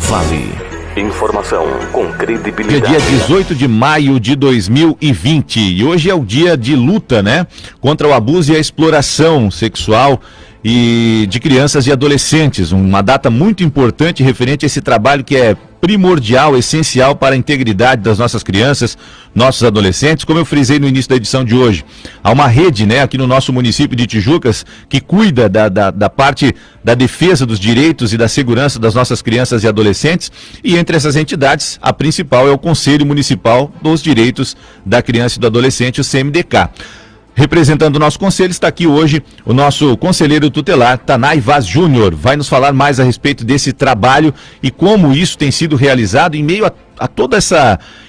Vale. Informação com credibilidade. Dia 18 de maio de 2020 e hoje é o dia de luta, né? Contra o abuso e a exploração sexual e de crianças e adolescentes. Uma data muito importante referente a esse trabalho que é primordial, essencial para a integridade das nossas crianças, nossos adolescentes. Como eu frisei no início da edição de hoje, há uma rede, né, aqui no nosso município de Tijucas que cuida da parte da defesa dos direitos e da segurança das nossas crianças e adolescentes, e entre essas entidades, a principal é o Conselho Municipal dos Direitos da Criança e do Adolescente, o CMDK. Representando o nosso conselho, está aqui hoje o nosso conselheiro tutelar, Tanay Vaz Júnior. Vai nos falar mais a respeito desse trabalho e como isso tem sido realizado em meio a todo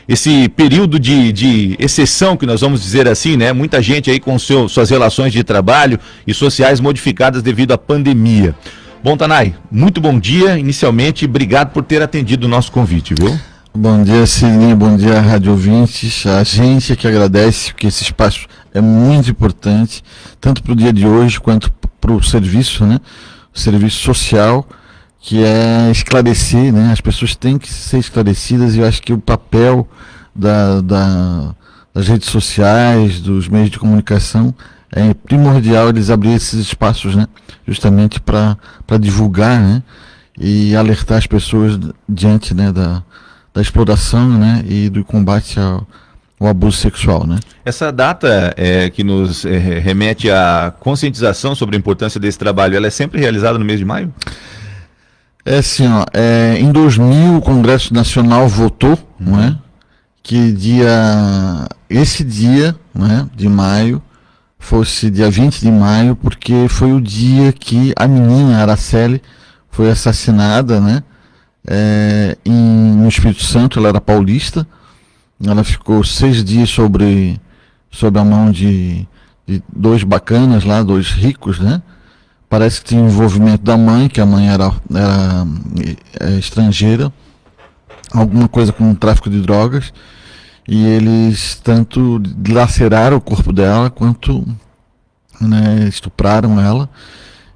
esse período de exceção, que nós vamos dizer assim, né? Muita gente aí com suas relações de trabalho e sociais modificadas devido à pandemia. Bom, Tanay, muito bom dia. Inicialmente, obrigado por ter atendido o nosso convite, viu? Bom dia, Sidney, bom dia, rádio ouvintes. A gente que agradece, porque esse espaço é muito importante, tanto para o dia de hoje quanto para o serviço, né? O serviço social, que é esclarecer, né? As pessoas têm que ser esclarecidas, e eu acho que o papel das redes sociais, dos meios de comunicação, é primordial eles abrirem esses espaços, né? Justamente para divulgar, né? E alertar as pessoas diante, né, da exploração, né, e do combate ao abuso sexual, né? Essa data que nos remete à conscientização sobre a importância desse trabalho, ela é sempre realizada no mês de maio? É assim, em 2000 o Congresso Nacional votou, não é, que esse dia, né, de maio fosse dia 20 de maio, porque foi o dia que a menina Araceli foi assassinada, né? No Espírito Santo. Ela era paulista, ela ficou 6 dias sob a mão de dois bacanas lá, dois ricos, né? Parece que tinha envolvimento da mãe, que a mãe era estrangeira, alguma coisa com tráfico de drogas, e eles tanto dilaceraram o corpo dela quanto, né, estupraram ela,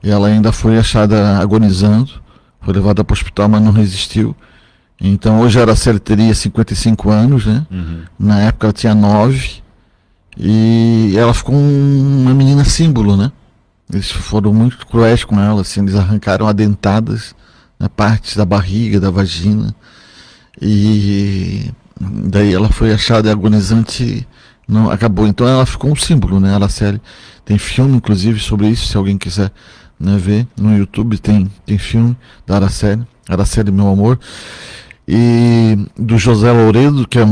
e ela ainda foi achada agonizando. Foi levada para o hospital, mas não resistiu. Então hoje a Araceli teria 55 anos, né? Na época ela tinha 9. E ela ficou uma menina símbolo, né? Eles foram muito cruéis com ela, assim, eles arrancaram adentadas, né, partes da barriga, da vagina. E daí ela foi achada agonizante, não acabou. Então ela ficou um símbolo, né? A Araceli. Tem filme, inclusive, sobre isso, se alguém quiser, né, ver no YouTube, tem filme da Araceli, Meu Amor, e do José Louredo, que é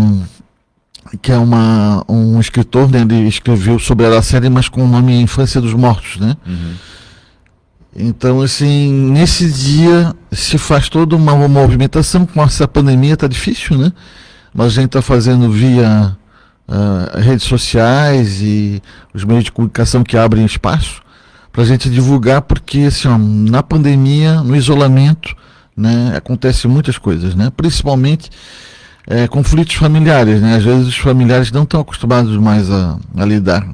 um escritor, né? Ele escreveu sobre a Araceli, mas com o nome Infância dos Mortos, né? Então, assim, nesse dia se faz toda uma movimentação. Com essa pandemia tá difícil, né? Mas a gente está fazendo via redes sociais e os meios de comunicação que abrem espaço para a gente divulgar, porque assim, na pandemia, no isolamento, né, acontecem muitas coisas, né? Principalmente conflitos familiares, né? Às vezes os familiares não estão acostumados mais a lidar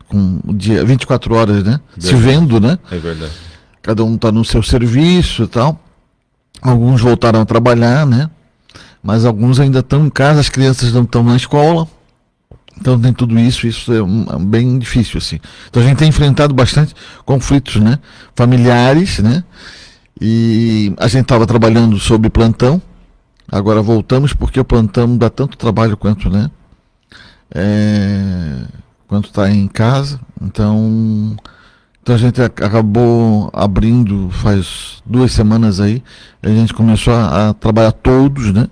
com o dia 24 horas, né? Verdade. Se vendo, né? É verdade. Cada um está no seu serviço e tal. Alguns voltaram a trabalhar, né? Mas alguns ainda estão em casa, as crianças não estão na escola. Então tem tudo isso é bem difícil, assim. Então a gente tem enfrentado bastante conflitos, né, familiares, né, e a gente estava trabalhando sob plantão, agora voltamos porque o plantão dá tanto trabalho quanto, né, quanto está em casa. Então a gente acabou abrindo faz 2 semanas aí, a gente começou a trabalhar todos, né,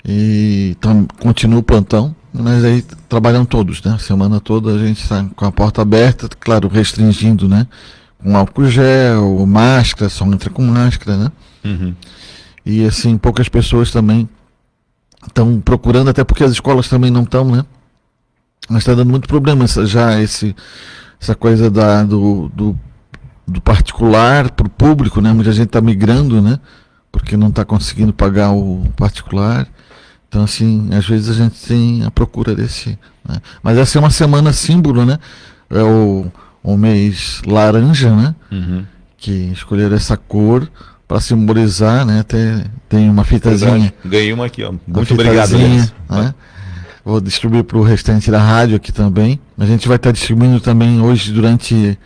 e então, continua o plantão. Mas aí trabalham todos, né? A semana toda a gente está com a porta aberta, claro, restringindo, né? Com álcool gel, máscara, só entra com máscara, né? E assim, poucas pessoas também estão procurando, até porque as escolas também não estão, né? Mas está dando muito problema essa coisa do particular para o público, né? Muita gente está migrando, né? Porque não está conseguindo pagar o particular. Então, assim, às vezes a gente tem a procura desse, né? Mas essa é uma semana símbolo, né? É o mês laranja, né? Que escolheram essa cor para simbolizar, né? Até tem uma fitazinha. Verdade. Ganhei uma aqui, ó. Uma Muito obrigado, fitazinha, Léo. né? Vou distribuir para o restante da rádio aqui também. A gente vai estar distribuindo também hoje durante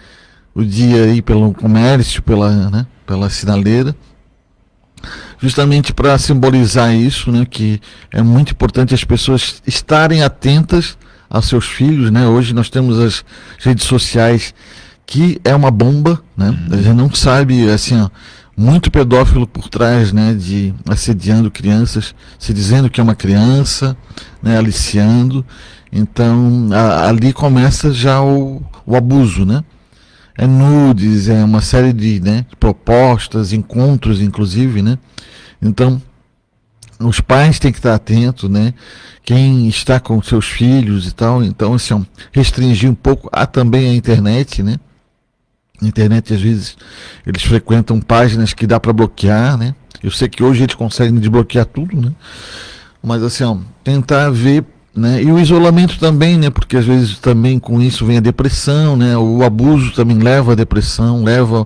o dia aí pelo comércio, pela sinaleira, justamente para simbolizar isso, né? Que é muito importante as pessoas estarem atentas aos seus filhos, né? Hoje nós temos as redes sociais, que é uma bomba, né? A gente não sabe, assim, ó, muito pedófilo por trás, né, de assediando crianças, se dizendo que é uma criança, né, aliciando. Então, ali começa já o abuso, né? É nudes, é uma série de, né, propostas, encontros, inclusive, né? Então, os pais têm que estar atentos, né? Quem está com seus filhos e tal. Então, assim, restringir um pouco também a internet, né? Na internet, às vezes, eles frequentam páginas que dá para bloquear, né? Eu sei que hoje eles conseguem desbloquear tudo, né? Mas, assim, tentar ver, né? E o isolamento também, né? Porque, às vezes, também com isso vem a depressão, né? O abuso também leva à depressão, leva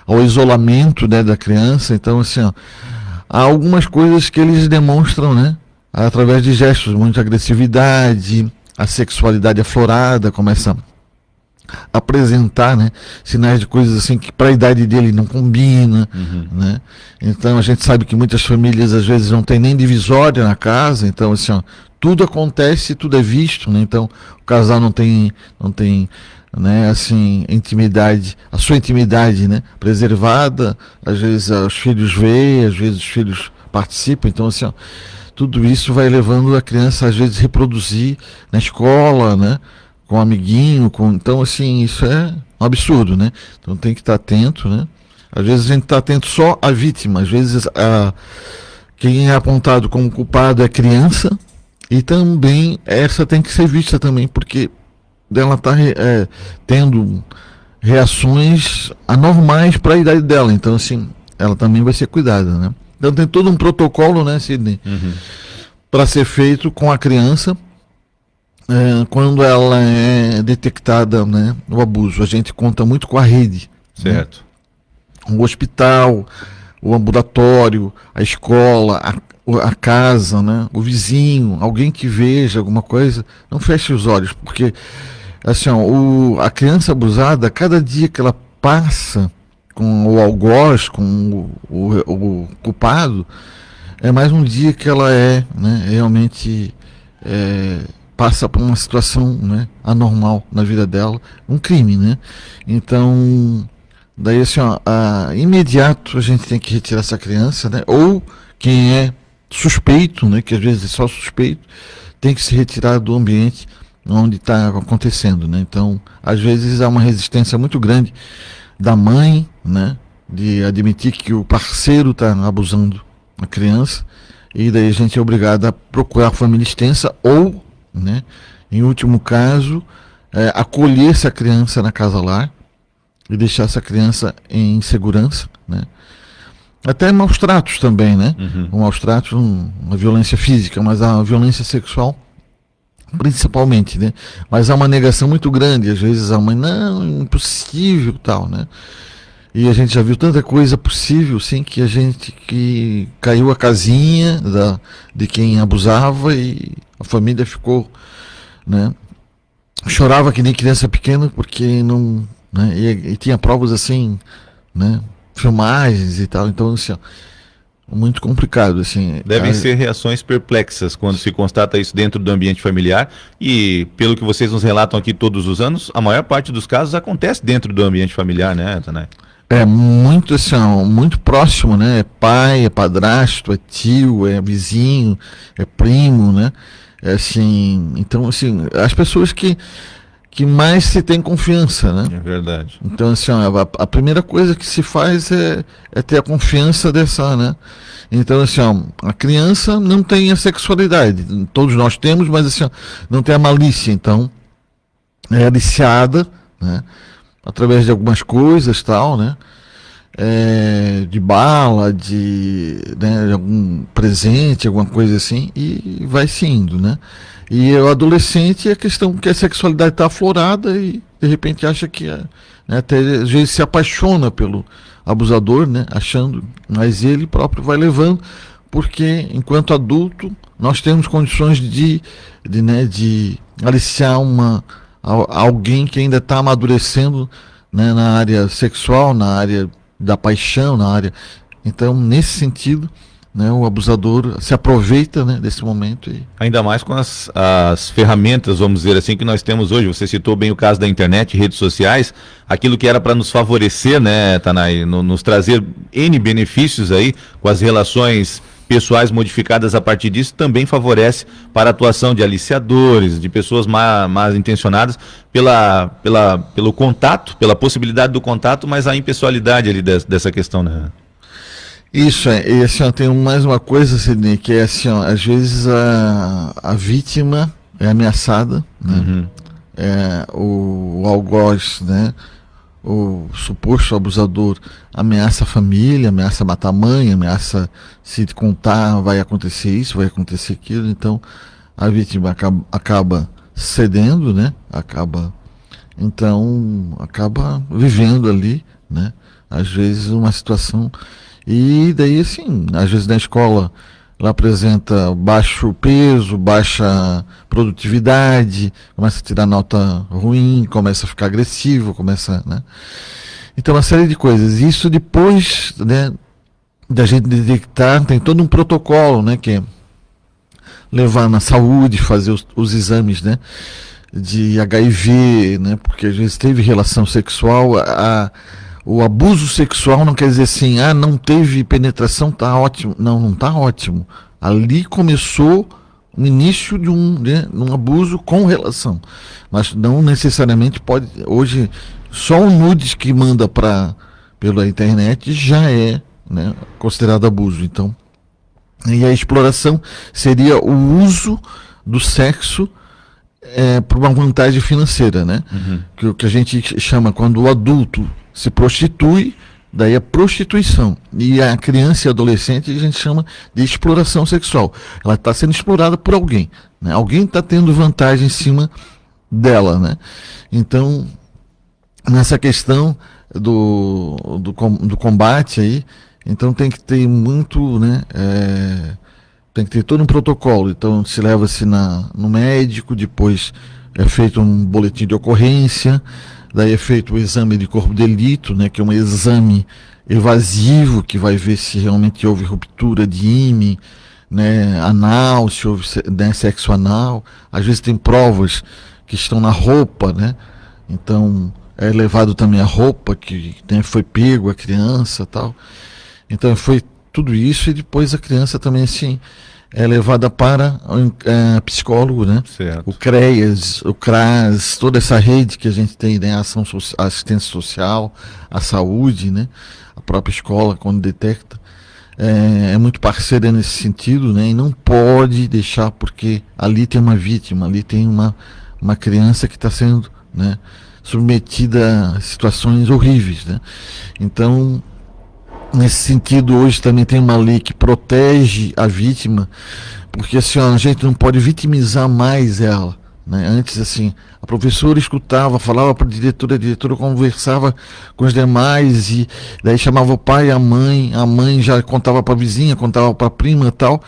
ao isolamento, né, da criança. Então, assim, há algumas coisas que eles demonstram, né? Através de gestos, muita agressividade, a sexualidade aflorada começa apresentar, né, sinais de coisas assim que para a idade dele não combina, né? Então a gente sabe que muitas famílias às vezes não tem nem divisória na casa, então assim, tudo acontece, tudo é visto, né? Então o casal não tem, né, assim, intimidade, a sua intimidade, né, preservada. Às vezes os filhos veem, às vezes os filhos participam, então assim, tudo isso vai levando a criança às vezes reproduzir na escola, né, com um amiguinho, então assim, isso é um absurdo, né? Então tem que estar atento, né? Às vezes a gente está atento só à vítima, às vezes quem é apontado como culpado é a criança, e também essa tem que ser vista também, porque ela está tendo reações anormais para a idade dela, então assim, ela também vai ser cuidada, né? Então tem todo um protocolo, né, Sidney, para ser feito com a criança, quando ela é detectada, né, o abuso. A gente conta muito com a rede, certo, né? O hospital, o ambulatório, a escola, a casa, né, o vizinho, alguém que veja alguma coisa, não feche os olhos, porque assim, a criança abusada, cada dia que ela passa com o algoz, com o culpado, é mais um dia que ela né, realmente passa por uma situação, né, anormal na vida dela, um crime, né? Então, daí assim, imediato a gente tem que retirar essa criança, né? Ou quem é suspeito, né, que às vezes é só suspeito, tem que se retirar do ambiente onde está acontecendo, né? Então, às vezes há uma resistência muito grande da mãe, né, de admitir que o parceiro está abusando da criança, e daí a gente é obrigado a procurar a família extensa ou, né, em último caso, acolher essa criança na casa lar e deixar essa criança em segurança, né? Até maus tratos também, né? Maus tratos, uma violência física, mas a violência sexual principalmente, né? Mas há uma negação muito grande, às vezes a mãe, não, impossível, tal, né? E a gente já viu tanta coisa possível, sim, que caiu a casinha de quem abusava e a família ficou, né? Chorava que nem criança pequena porque não, né? E tinha provas assim, né? Filmagens e tal, então assim, muito complicado, assim. Devem ser reações perplexas quando se constata isso dentro do ambiente familiar, e pelo que vocês nos relatam aqui todos os anos, a maior parte dos casos acontece dentro do ambiente familiar, né, Tanay? É muito assim, muito próximo, né? É pai, é padrasto, é tio, é vizinho, é primo, né? É assim, então assim, as pessoas que mais se tem confiança, né? É verdade. Então assim, a primeira coisa que se faz é ter a confiança dessa, né? Então assim, a criança não tem a sexualidade, todos nós temos, mas assim, não tem a malícia, então é aliciada, né, através de algumas coisas, tal, né, de bala, né, de algum presente, alguma coisa assim, e vai se indo, né. E o adolescente é a questão que a sexualidade está aflorada e de repente acha que né, até às vezes se apaixona pelo abusador, né, achando, mas ele próprio vai levando, porque enquanto adulto nós temos condições de aliciar alguém que ainda está amadurecendo, né, na área sexual, na área da paixão, na área. Então, nesse sentido, né, o abusador se aproveita, né, desse momento. Ainda mais com as ferramentas, vamos dizer assim, que nós temos hoje. Você citou bem o caso da internet, redes sociais, aquilo que era para nos favorecer, né, Tanay, nos trazer N benefícios aí, com as relações pessoais modificadas a partir disso, também favorece para a atuação de aliciadores, de pessoas mal intencionadas, pelo contato, pela possibilidade do contato, mas a impessoalidade ali dessa questão, né? Isso, e assim, ó, tem mais uma coisa, Sidney, que é assim, ó, às vezes a vítima é ameaçada, né? O algoz, né? O suposto abusador ameaça a família, ameaça matar a mãe, ameaça se contar vai acontecer isso, vai acontecer aquilo, então a vítima acaba cedendo, né? Acaba vivendo ali, né? Às vezes uma situação. E daí, assim, às vezes na escola ela apresenta baixo peso, baixa produtividade, começa a tirar nota ruim, começa a ficar agressivo, né? Então, uma série de coisas. Isso depois, né, da gente detectar, tem todo um protocolo, né, que é levar na saúde, fazer os exames, né, de HIV, né, porque às vezes teve relação sexual, o abuso sexual não quer dizer assim, não teve penetração, tá ótimo. Não tá ótimo. Ali começou o início de um abuso com relação. Mas não necessariamente pode. Hoje, só o nudes que manda pela internet já é, né, considerado abuso. Então, e a exploração seria o uso do sexo por uma vantagem financeira, né? Que o que a gente chama, quando o adulto se prostitui, daí a prostituição. E a criança e adolescente a gente chama de exploração sexual. Ela está sendo explorada por alguém, né? Alguém está tendo vantagem em cima dela, né? Então, nessa questão do combate aí, então tem que ter muito, né? Tem que ter todo um protocolo. Então se leva-se no médico, depois é feito um boletim de ocorrência, daí é feito o exame de corpo de delito, né, que é um exame evasivo que vai ver se realmente houve ruptura de ímã, né, anal, se houve, né, sexo anal. Às vezes tem provas que estão na roupa, né? Então é levado também a roupa que, né, foi pego a criança, tal. Então foi tudo isso, e depois a criança também, assim, é levada para psicólogo, né? Certo. O CREAS, o CRAS, toda essa rede que a gente tem, né? A assistência social, a saúde, né? A própria escola, quando detecta, é muito parceira nesse sentido, né? E não pode deixar, porque ali tem uma vítima, ali tem uma criança que está sendo, né, submetida a situações horríveis, né? Então, nesse sentido, hoje também tem uma lei que protege a vítima, porque assim, a gente não pode vitimizar mais ela, né? Antes, assim, a professora escutava, falava para a diretora conversava com os demais, e daí chamava o pai e a mãe já contava para a vizinha, contava para a prima e tal.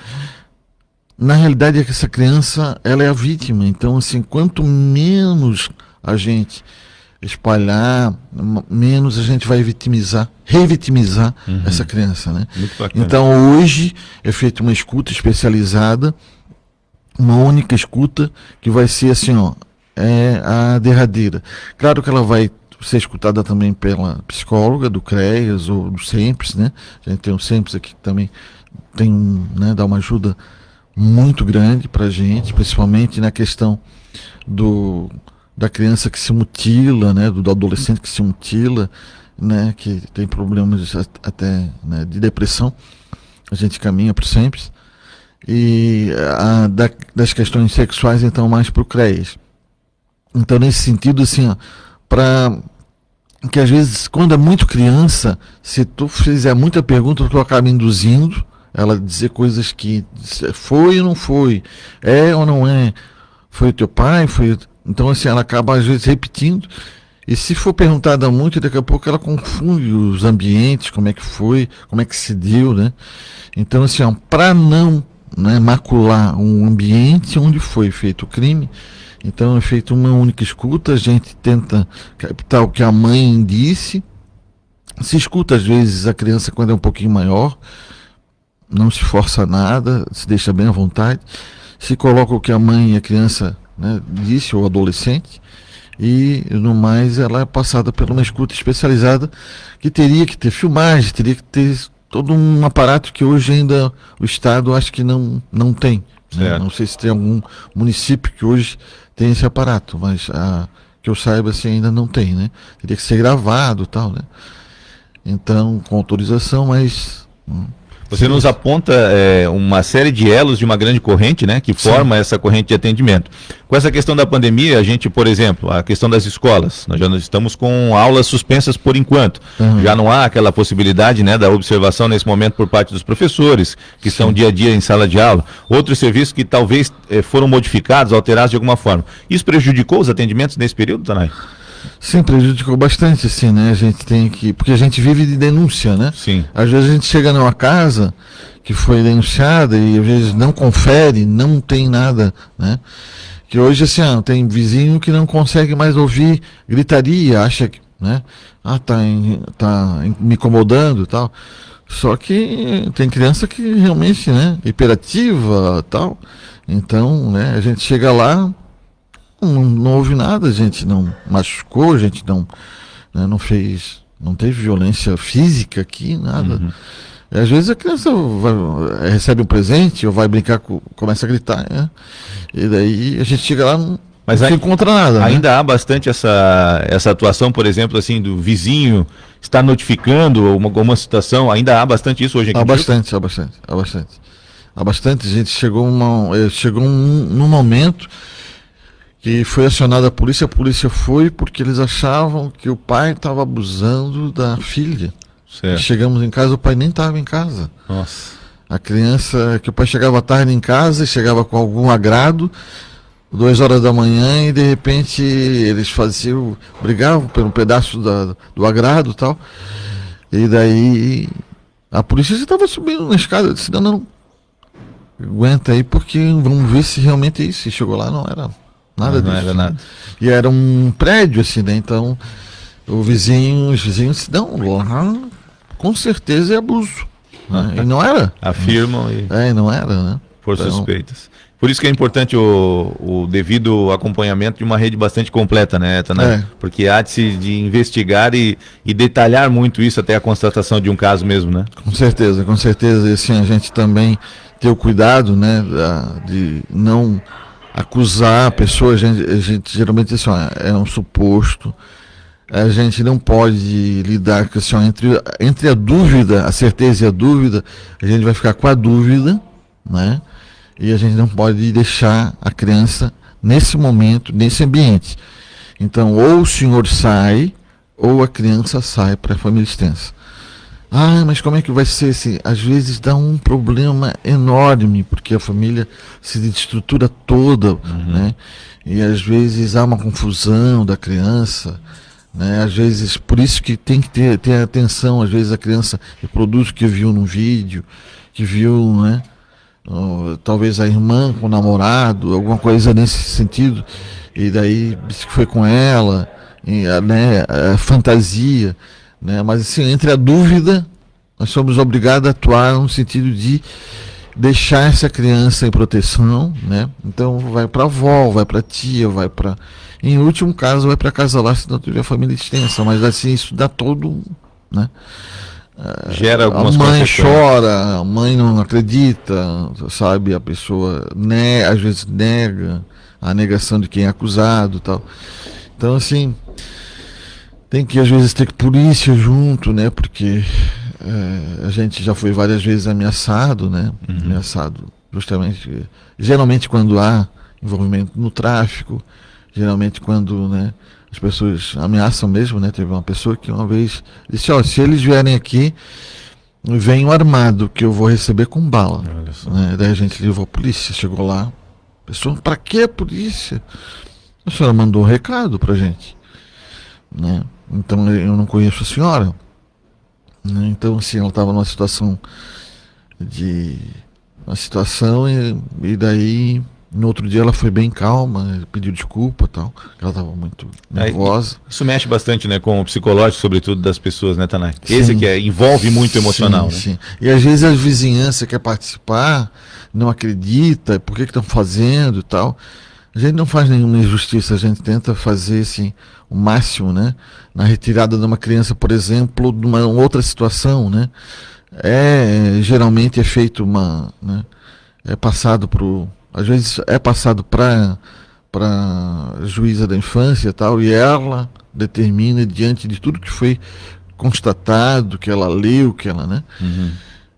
Na realidade é que essa criança, ela é a vítima. Então, assim, quanto menos a gente espalhar, menos a gente vai revitimizar essa criança, né? Então hoje é feita uma escuta especializada, uma única escuta, que vai ser assim, ó, a derradeira. Claro que ela vai ser escutada também pela psicóloga do CREAS ou do SEMPS, né? A gente tem o SEMPS aqui que também tem, né, dá uma ajuda muito grande pra gente, principalmente na questão da criança que se mutila, né, do adolescente que se mutila, né, que tem problemas até, né, de depressão. A gente caminha para o SEMPS. E das questões sexuais, então, mais para o CREAS. Então, nesse sentido, assim, para que às vezes, quando é muito criança, se tu fizer muita pergunta, tu acaba induzindo ela a dizer coisas que foi ou não foi, é ou não é, foi o teu pai, foi. Então, assim, ela acaba às vezes repetindo, E se for perguntada muito, daqui a pouco ela confunde os ambientes, como é que foi, como é que se deu, né? Então, assim, para não, né, macular um ambiente onde foi feito o crime, então é feita uma única escuta, a gente tenta captar o que a mãe disse, se escuta às vezes a criança quando é um pouquinho maior, não se força nada, se deixa bem à vontade, se coloca o que a mãe e a criança, né, disse, ou adolescente, e no mais ela é passada por uma escuta especializada que teria que ter filmagem, teria que ter todo um aparato que hoje ainda o Estado acho que não tem. Né? Não sei se tem algum município que hoje tem esse aparato, mas que eu saiba assim, ainda não tem, né? Teria que ser gravado e tal, né? Então, com autorização, mas... Você nos aponta uma série de elos de uma grande corrente, né, que forma essa corrente de atendimento. Com essa questão da pandemia, a gente, por exemplo, a questão das escolas, nós já estamos com aulas suspensas por enquanto. Já não há aquela possibilidade, né, da observação nesse momento por parte dos professores, que estão dia a dia em sala de aula. Outros serviços que talvez foram modificados, alterados de alguma forma. Isso prejudicou os atendimentos nesse período, Tanay? Sim, prejudicou bastante, assim, né? A gente tem que... Porque a gente vive de denúncia, né? Sim. Às vezes a gente chega numa casa que foi denunciada e às vezes não confere, não tem nada, né? Que hoje, assim, tem vizinho que não consegue mais ouvir gritaria, acha que, né? Tá me incomodando e tal. Só que tem criança que realmente, né? Hiperativa e tal. Então, né? A gente chega lá... Não houve nada, a gente não machucou, a gente não, né, não teve violência física aqui, nada. Às vezes a criança recebe um presente ou vai brincar, começa a gritar, né? E daí a gente chega lá não encontra nada. Ainda, né? Há bastante essa atuação, por exemplo, assim, do vizinho estar notificando alguma situação, ainda há bastante isso hoje aqui? Há bastante. Há bastante, a gente chegou num momento que foi acionada a polícia foi porque eles achavam que o pai estava abusando da filha. Certo. Chegamos em casa, o pai nem estava em casa. Nossa. A criança, que o pai chegava à tarde em casa, chegava com algum agrado, 2 horas da manhã, e de repente eles brigavam por um pedaço do agrado e tal. E daí a polícia estava subindo na escada, eu disse, não, aguenta aí, porque vamos ver se realmente é isso. E chegou lá, não era nada disso. Não era nada. E era um prédio, assim, né? Então, os vizinhos disseram, não, lá com certeza é abuso. Né? E não era. Afirmam e... não era, né? Por suspeitas. Por isso que é importante o devido acompanhamento de uma rede bastante completa, né, Tanay? Porque há de investigar e detalhar muito isso até a constatação de um caso mesmo, né? Com certeza. E assim, a gente também ter o cuidado, né, de não acusar a pessoa. A gente geralmente assim, é um suposto. A gente não pode lidar com assim, entre a dúvida, a certeza e a dúvida, a gente vai ficar com a dúvida, né? E a gente não pode deixar a criança nesse momento, nesse ambiente. Então, ou o senhor sai, ou a criança sai para a família extensa. Mas como é que vai ser? Assim, às vezes dá um problema enorme, porque a família se desestrutura toda, né? E às vezes há uma confusão da criança, né? Às vezes, por isso que tem que ter atenção. Às vezes a criança reproduz o que viu num vídeo, que viu, né? Talvez a irmã com o namorado, alguma coisa nesse sentido, e daí disse que foi com ela, né? A fantasia, né? Mas assim, entre a dúvida, nós somos obrigados a atuar no sentido de deixar essa criança em proteção, né? Então vai para a avó, vai para a tia, vai para, em último caso, vai para casa lá, se não tiver família extensa. Mas assim, isso dá todo, né? Gera algumas a mãe consequências. chora, a mãe não acredita, sabe? A pessoa às vezes nega, a negação de quem é acusado, tal. Então assim, tem que às vezes ter polícia junto, né? Porque a gente já foi várias vezes ameaçado, né? Ameaçado justamente, geralmente quando há envolvimento no tráfico, geralmente quando, né, as pessoas ameaçam mesmo, né? Teve uma pessoa que uma vez disse, se eles vierem aqui, venham armado, que eu vou receber com bala. Né? Daí a gente levou a polícia, chegou lá, a pessoa, para que a polícia? A senhora mandou um recado pra gente. né? Então eu não conheço a senhora, né? Então assim, ela estava numa situação e daí no outro dia ela foi bem calma, pediu desculpa, tal. Ela estava muito nervosa. Isso mexe bastante, né, com o psicológico, sobretudo das pessoas, né, Tanay? Sim, Esse que envolve muito emocional, sim, né? sim. E às vezes a vizinhança quer participar, não acredita, por que estão fazendo e tal. A gente não faz nenhuma injustiça, a gente tenta fazer assim, o máximo, né? Na retirada de uma criança, por exemplo, de uma outra situação, né? Geralmente é feito né? É passado às vezes é passado para juíza da infância e tal, e ela determina diante de tudo que foi constatado, que ela leu, que ela, né?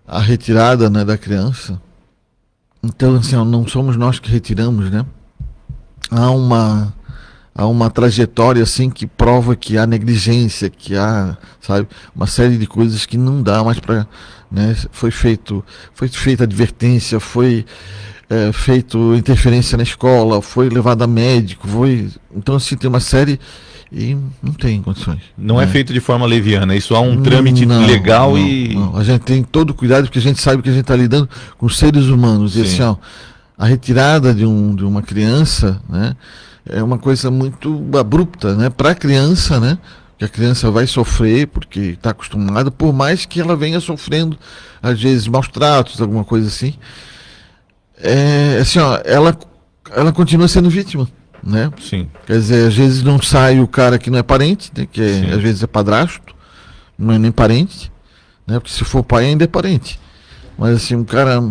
A retirada, né, da criança. Então, assim, não somos nós que retiramos, né? Há uma trajetória assim que prova que há negligência, que há, sabe, uma série de coisas que não dá mais para, né? Foi feita advertência, foi feito interferência na escola, foi levado a médico, então assim tem uma série e não tem condições. Não é feito de forma leviana, isso há um trâmite legal e... Não. A gente tem todo cuidado porque a gente sabe que a gente está lidando com seres humanos. Sim. E assim, ó, a retirada de uma criança, né, é uma coisa muito abrupta, né, para a criança, né, que a criança vai sofrer porque está acostumada, por mais que ela venha sofrendo, às vezes, maus tratos, alguma coisa assim. Assim, ó, ela continua sendo vítima, né? Sim. Quer dizer, às vezes não sai o cara que não é parente, né, que às vezes é padrasto, não é nem parente, né? Porque se for pai ainda é parente. Mas assim, o cara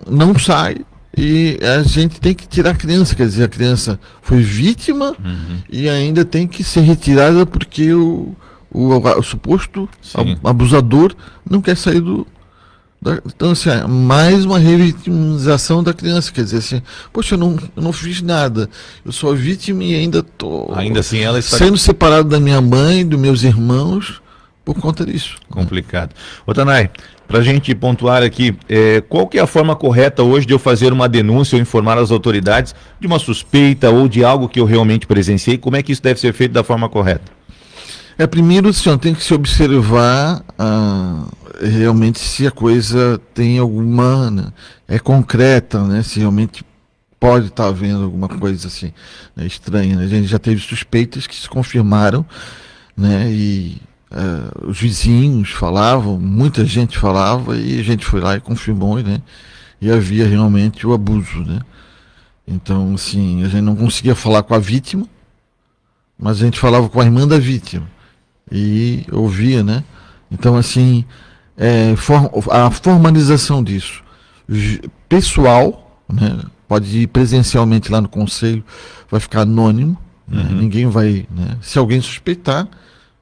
não sai e a gente tem que tirar a criança, quer dizer, a criança foi vítima e ainda tem que ser retirada porque o suposto abusador não quer sair então, assim, mais uma revitimização da criança, quer dizer assim, poxa, eu não fiz nada, eu sou a vítima e ainda assim ela está sendo separado da minha mãe, dos meus irmãos, por conta disso. Complicado. Ô Tanay, para a gente pontuar aqui, qual que é a forma correta hoje de eu fazer uma denúncia ou informar as autoridades de uma suspeita ou de algo que eu realmente presenciei? Como é que isso deve ser feito da forma correta? Primeiro, senhor, tem que se observar realmente se a coisa tem alguma, né, é concreta, né, se realmente pode estar havendo alguma coisa assim, né, estranha. Né? A gente já teve suspeitas que se confirmaram, né, e os vizinhos falavam, muita gente falava e a gente foi lá e confirmou, né, e havia realmente o abuso, né. Então, assim, a gente não conseguia falar com a vítima, mas a gente falava com a irmã da vítima e ouvia, né? Então, assim, a formalização disso, pessoal, né? Pode ir presencialmente lá no conselho, vai ficar anônimo, né? Ninguém vai, né? Se alguém suspeitar,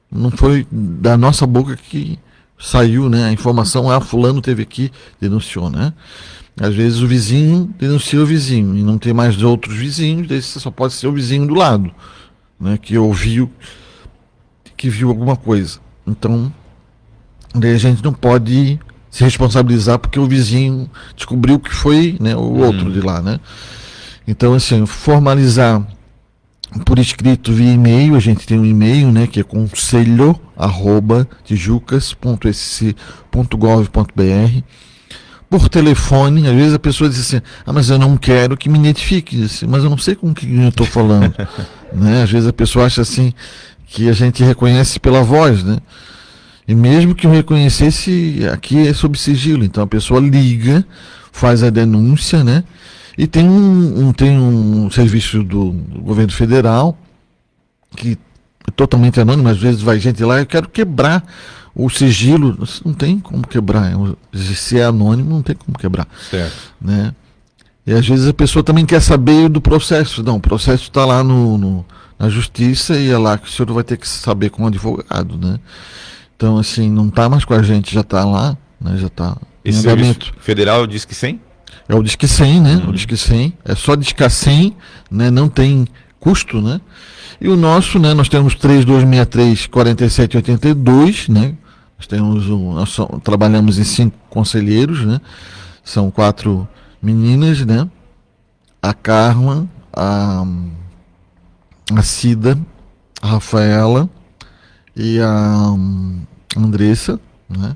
não foi da nossa boca que saiu, né? A informação, fulano teve aqui, denunciou, né? Às vezes o vizinho denuncia o vizinho e não tem mais outros vizinhos, daí só pode ser o vizinho do lado, né? Que ouviu, que viu alguma coisa. Então, daí a gente não pode se responsabilizar porque o vizinho descobriu que foi, né, o outro de lá, né? Então, assim, formalizar por escrito via e-mail, a gente tem um e-mail, né, que é conselho@tijucas.sc.gov.br. Por telefone, às vezes a pessoa diz assim, mas eu não quero que me identifique, mas eu não sei com quem eu estou falando. Né? Às vezes a pessoa acha assim que a gente reconhece pela voz, né? E mesmo que eu reconhecesse, aqui é sob sigilo, então a pessoa liga, faz a denúncia, né? E tem um serviço do governo federal que é totalmente anônimo, às vezes vai gente lá, eu quero quebrar o sigilo, não tem como quebrar, se é anônimo não tem como quebrar. Certo. Né? E às vezes a pessoa também quer saber do processo, não, o processo está lá na justiça e é lá que o senhor vai ter que saber com o advogado, né? Então, assim, não está mais com a gente, já está lá, né? Já está em andamento. Federal diz que 100? É o Disque 100, né? O Disque 100, é só discar 100, né? Não tem custo, né? E o nosso, né? Nós temos 3263-4782, né? Nós trabalhamos em 5 conselheiros, né? São 4 meninas, né? A Carla, a Cida, a Rafaela, e a Andressa, né?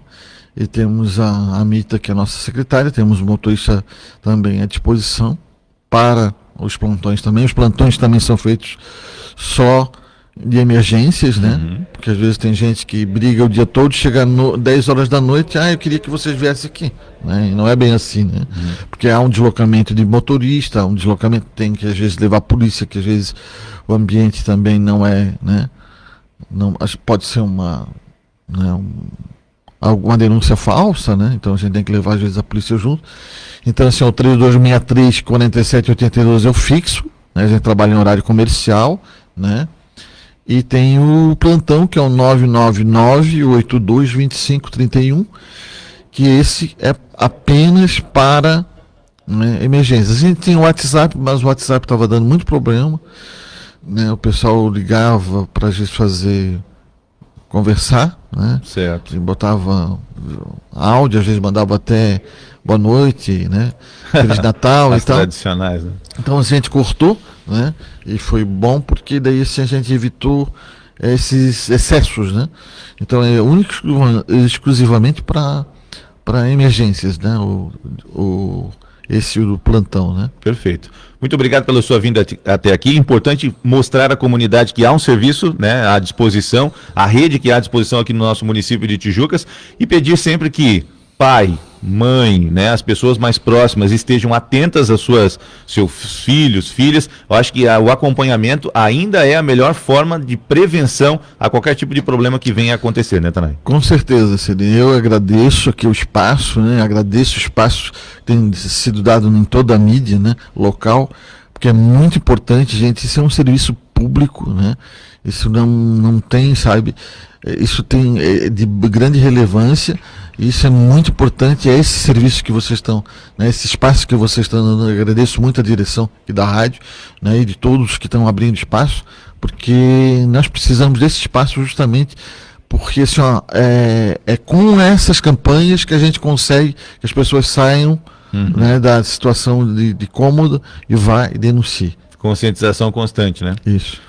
E temos a Mita, que é a nossa secretária, temos o motorista também à disposição para os plantões também. Os plantões também são feitos só de emergências, né? Porque às vezes tem gente que briga o dia todo, chega 10 horas da noite, eu queria que vocês viessem aqui, né? E não é bem assim, né? Porque há um deslocamento de motorista, um deslocamento tem que às vezes levar a polícia, que às vezes o ambiente também não é, né? Não, pode ser alguma denúncia falsa, né? Então a gente tem que levar às vezes a polícia junto. Então assim, o 3263 4782 é o fixo, né? A gente trabalha em horário comercial, né? E tem o plantão, que é o 999-82-2531, que esse é apenas para, né, emergências. A gente tem o WhatsApp, mas o WhatsApp estava dando muito problema, né? O pessoal ligava para a gente conversar, né? Certo. E botava áudio, às vezes mandava até boa noite, né? Feliz Natal e tal. Tradicionais, né? Então a gente cortou, né? E foi bom porque daí assim, a gente evitou esses excessos, né? Então é único exclusivamente para emergências, né? Esse do plantão, né? Perfeito. Muito obrigado pela sua vinda até aqui. Importante mostrar à comunidade que há um serviço, né, à disposição, a rede que há à disposição aqui no nosso município de Tijucas, e pedir sempre que pai, mãe, né, as pessoas mais próximas estejam atentas às seus filhos, filhas. Eu acho que o acompanhamento ainda é a melhor forma de prevenção a qualquer tipo de problema que venha a acontecer, né, Tanay? Com certeza, Celina. Eu agradeço aqui o espaço, né? Agradeço o espaço que tem sido dado em toda a mídia, né, local, porque é muito importante, gente. Isso é um serviço público, né? Isso não tem, sabe? Isso tem de grande relevância. Isso é muito importante, é esse serviço que vocês estão, né, esse espaço que vocês estão dando. Eu agradeço muito a direção aqui da rádio, né, e de todos que estão abrindo espaço, porque nós precisamos desse espaço justamente porque assim, é com essas campanhas que a gente consegue que as pessoas saiam, né, da situação de cômodo e vá e denuncie. Conscientização constante, né? Isso.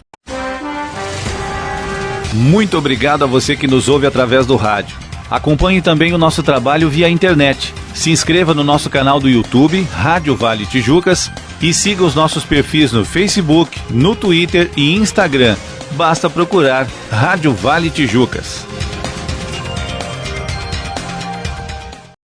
Muito obrigado a você que nos ouve através do rádio. Acompanhe também o nosso trabalho via internet. Se inscreva no nosso canal do YouTube, Rádio Vale Tijucas, e siga os nossos perfis no Facebook, no Twitter e Instagram. Basta procurar Rádio Vale Tijucas.